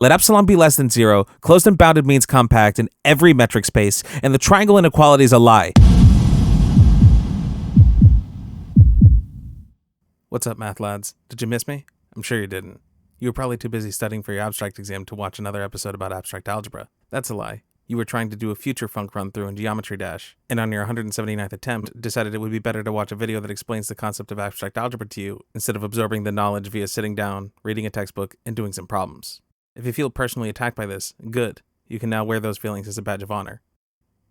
Let epsilon be less than 0, closed and bounded means compact in every metric space, and the triangle inequality is a lie. What's up, math lads? Did you miss me? I'm sure you didn't. You were probably too busy studying for your abstract exam to watch another episode about abstract algebra. That's a lie. You were trying to do a future func run-through in Geometry Dash, and on your 179th attempt, decided it would be better to watch a video that explains the concept of abstract algebra to you, instead of absorbing the knowledge via sitting down, reading a textbook, and doing some problems. If you feel personally attacked by this, good. You can now wear those feelings as a badge of honor.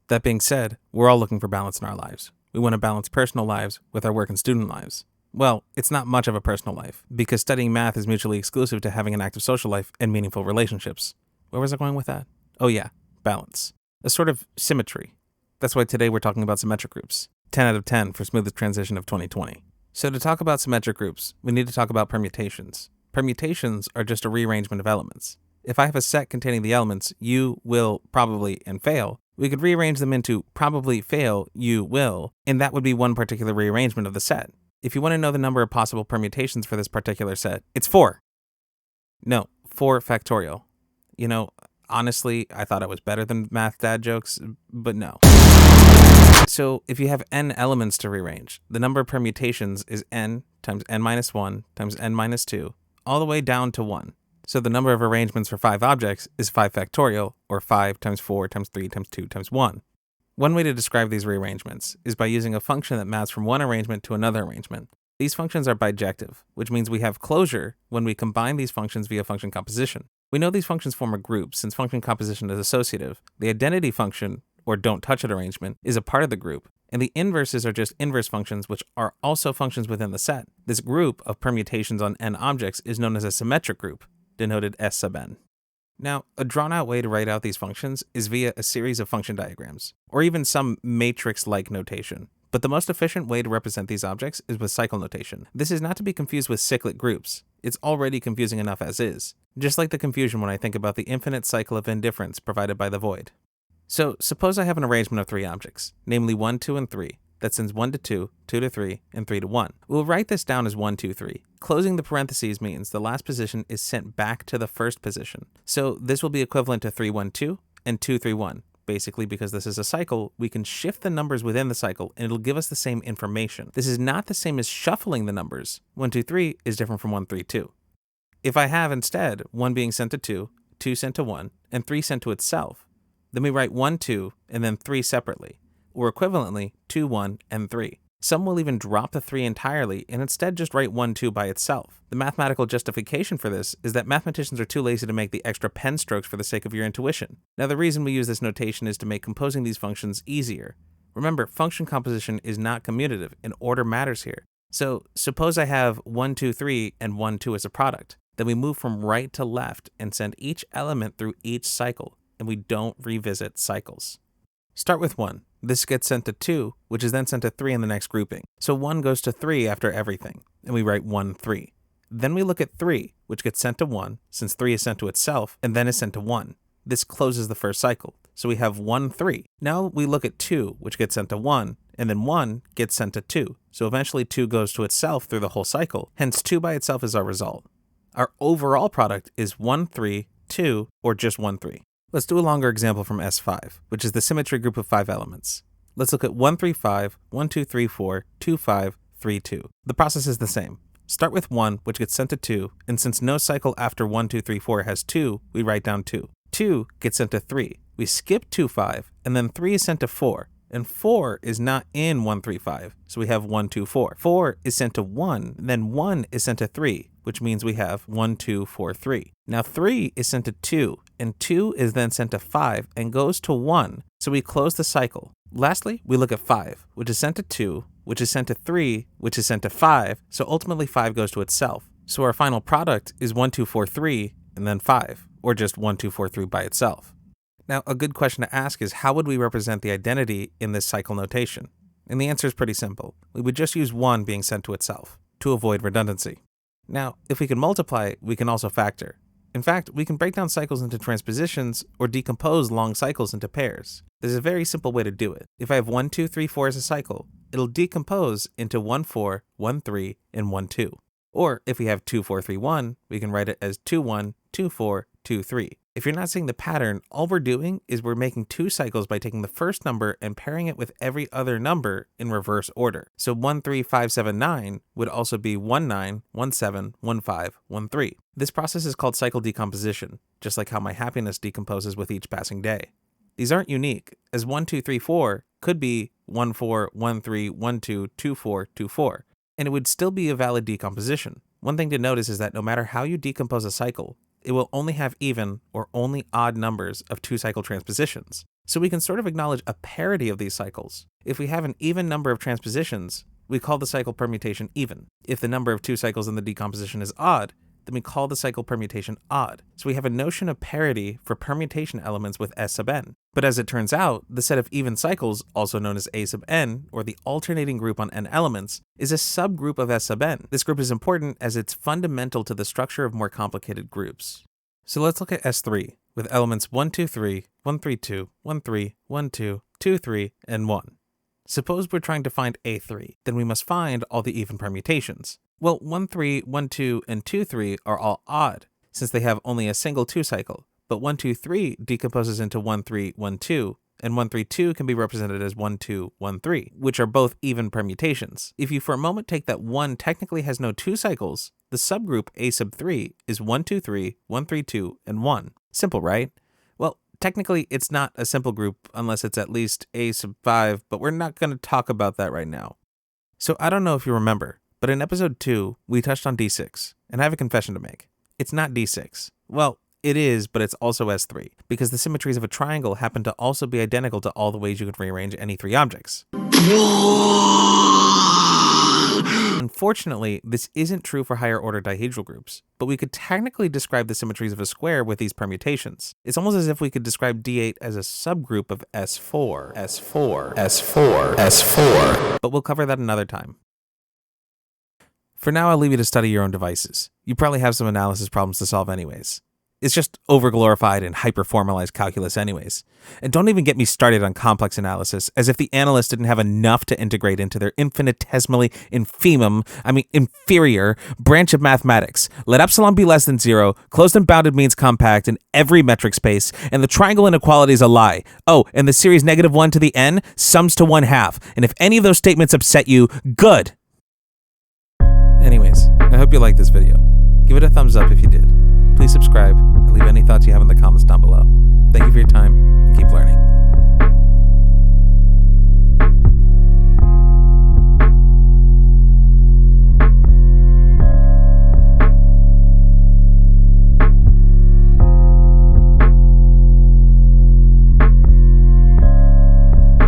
That being said, we're all looking for balance in our lives. We want to balance personal lives with our work and student lives. Well, it's not much of a personal life, because studying math is mutually exclusive to having an active social life and meaningful relationships. Where was I going with that? Oh yeah, balance. A sort of symmetry. That's why today we're talking about symmetric groups. 10 out of 10 for smoothest transition of 2020. So to talk about symmetric groups, we need to talk about permutations. Permutations are just a rearrangement of elements. If I have a set containing the elements you, will, probably, and fail, we could rearrange them into probably, fail, you, will, and that would be one particular rearrangement of the set. If you want to know the number of possible permutations for this particular set, it's 4. No, 4 factorial. You know, honestly, I thought it was better than math dad jokes, but no. So if you have n elements to rearrange, the number of permutations is n times n minus 1 times n minus 2, all the way down to 1. So the number of arrangements for 5 objects is 5 factorial, or 5 times 4 times 3 times 2 times 1. One way to describe these rearrangements is by using a function that maps from one arrangement to another arrangement. These functions are bijective, which means we have closure when we combine these functions via function composition. We know these functions form a group since function composition is associative. The identity function, or don't touch it arrangement, is a part of the group, and the inverses are just inverse functions which are also functions within the set. This group of permutations on n objects is known as a symmetric group, denoted S sub n. Now, a drawn-out way to write out these functions is via a series of function diagrams, or even some matrix-like notation. But the most efficient way to represent these objects is with cycle notation. This is not to be confused with cyclic groups. It's already confusing enough as is, just like the confusion when I think about the infinite cycle of indifference provided by the void. So, suppose I have an arrangement of 3 objects, namely 1, 2, and 3, that sends 1 to 2, 2 to 3, and 3 to 1. We'll write this down as 1, 2, 3. Closing the parentheses means the last position is sent back to the first position. So this will be equivalent to 3, 1, 2, and 2, 3, 1. Basically, because this is a cycle, we can shift the numbers within the cycle, and it'll give us the same information. This is not the same as shuffling the numbers. 1, 2, 3 is different from 1, 3, 2. If I have instead 1 being sent to 2, 2 sent to 1, and 3 sent to itself, then we write 1, 2, and then 3 separately, or equivalently 2, 1, and 3. Some will even drop the 3 entirely and instead just write 1, 2 by itself. The mathematical justification for this is that mathematicians are too lazy to make the extra pen strokes for the sake of your intuition. Now the reason we use this notation is to make composing these functions easier. Remember, function composition is not commutative, and order matters here. So suppose I have 1, 2, 3 and 1, 2 as a product. Then we move from right to left and send each element through each cycle, and we don't revisit cycles. Start with 1. This gets sent to 2, which is then sent to 3 in the next grouping. So 1 goes to 3 after everything, and we write 1, 3. Then we look at 3, which gets sent to 1, since 3 is sent to itself, and then is sent to 1. This closes the first cycle, so we have 1, 3. Now we look at 2, which gets sent to 1, and then 1 gets sent to 2. So eventually 2 goes to itself through the whole cycle, hence 2 by itself is our result. Our overall product is 1, 3, 2, or just 1, 3. Let's do a longer example from S5, which is the symmetry group of 5 elements. Let's look at 1, 3, 5, 1, 2, 3, 4, 2, 5, 3, 2. The process is the same. Start with 1, which gets sent to 2, and since no cycle after 1, 2, 3, 4 has 2, we write down 2. 2 gets sent to 3. We skip 2, 5, and then 3 is sent to 4. And 4 is not in 1, 3, 5, so we have 1, 2, 4. 4 is sent to 1, then 1 is sent to 3, which means we have 1, 2, 4, 3. Now 3 is sent to 2, and 2 is then sent to 5 and goes to 1, so we close the cycle. Lastly, we look at 5, which is sent to 2, which is sent to 3, which is sent to 5, so ultimately 5 goes to itself. So our final product is 1, 2, 4, 3, and then 5, or just 1, 2, 4, 3 by itself. Now, a good question to ask is how would we represent the identity in this cycle notation? And the answer is pretty simple. We would just use 1 being sent to itself, to avoid redundancy. Now, if we can multiply, we can also factor. In fact, we can break down cycles into transpositions or decompose long cycles into pairs. There's a very simple way to do it. If I have 1, 2, 3, 4 as a cycle, it'll decompose into 1, 4, 1, 3, and 1, 2. Or if we have 2, 4, 3, 1, we can write it as 2, 1, 2, 4, 2, 3. If you're not seeing the pattern, all we're doing is we're making 2 cycles by taking the first number and pairing it with every other number in reverse order. So 1, 3, 5, 7, 9 would also be 1, 9, 1, 7, 1, 5, 1, 3. This process is called cycle decomposition, just like how my happiness decomposes with each passing day. These aren't unique, as 1, 2, 3, 4 could be 1, 4, 1, 3, 1, 2, 2, 4, 2, 4, and it would still be a valid decomposition. One thing to notice is that no matter how you decompose a cycle, it will only have even or only odd numbers of 2-cycle transpositions. So we can sort of acknowledge a parity of these cycles. If we have an even number of transpositions, we call the cycle permutation even. If the number of 2 cycles in the decomposition is odd, then we call the cycle permutation odd. So we have a notion of parity for permutation elements with S sub n. But as it turns out, the set of even cycles, also known as A sub n, or the alternating group on n elements, is a subgroup of S sub n. This group is important as it's fundamental to the structure of more complicated groups. So let's look at S3, with elements 1, 2, 3, 1, 3, 2, 1, 3, 1, 2, 2, 3, and 1. Suppose we're trying to find A3, then we must find all the even permutations. Well, 1, 3, 1, 2, and 2, 3 are all odd, since they have only a single 2-cycle, but 1, 2, 3 decomposes into 1, 3, 1, 2, and 1, 3, 2 can be represented as 1, 2, 1, 3, which are both even permutations. If you for a moment take that 1 technically has no 2 cycles, the subgroup A sub 3 is 1, 2, 3, 1, 3, 2, and 1. Simple, right? Well, technically it's not a simple group unless it's at least A sub 5, but we're not going to talk about that right now. So I don't know if you remember, but in episode 2, we touched on D6, and I have a confession to make. It's not D6. Well, it is, but it's also S3, because the symmetries of a triangle happen to also be identical to all the ways you could rearrange any 3 objects. Unfortunately, this isn't true for higher order dihedral groups, but we could technically describe the symmetries of a square with these permutations. It's almost as if we could describe D8 as a subgroup of S4, S4, S4, S4, but we'll cover that another time. For now, I'll leave you to study your own devices. You probably have some analysis problems to solve anyways. It's just overglorified and hyperformalized calculus anyways. And don't even get me started on complex analysis, as if the analysts didn't have enough to integrate into their infinitesimally inferior branch of mathematics. Let epsilon be less than 0, closed and bounded means compact in every metric space, and the triangle inequality is a lie. Oh, and the series -1 to the n sums to 1/2. And if any of those statements upset you, good! Anyways, I hope you liked this video. Give it a thumbs up if you did. Please subscribe and leave any thoughts you have in the comments down below. Thank you for your time.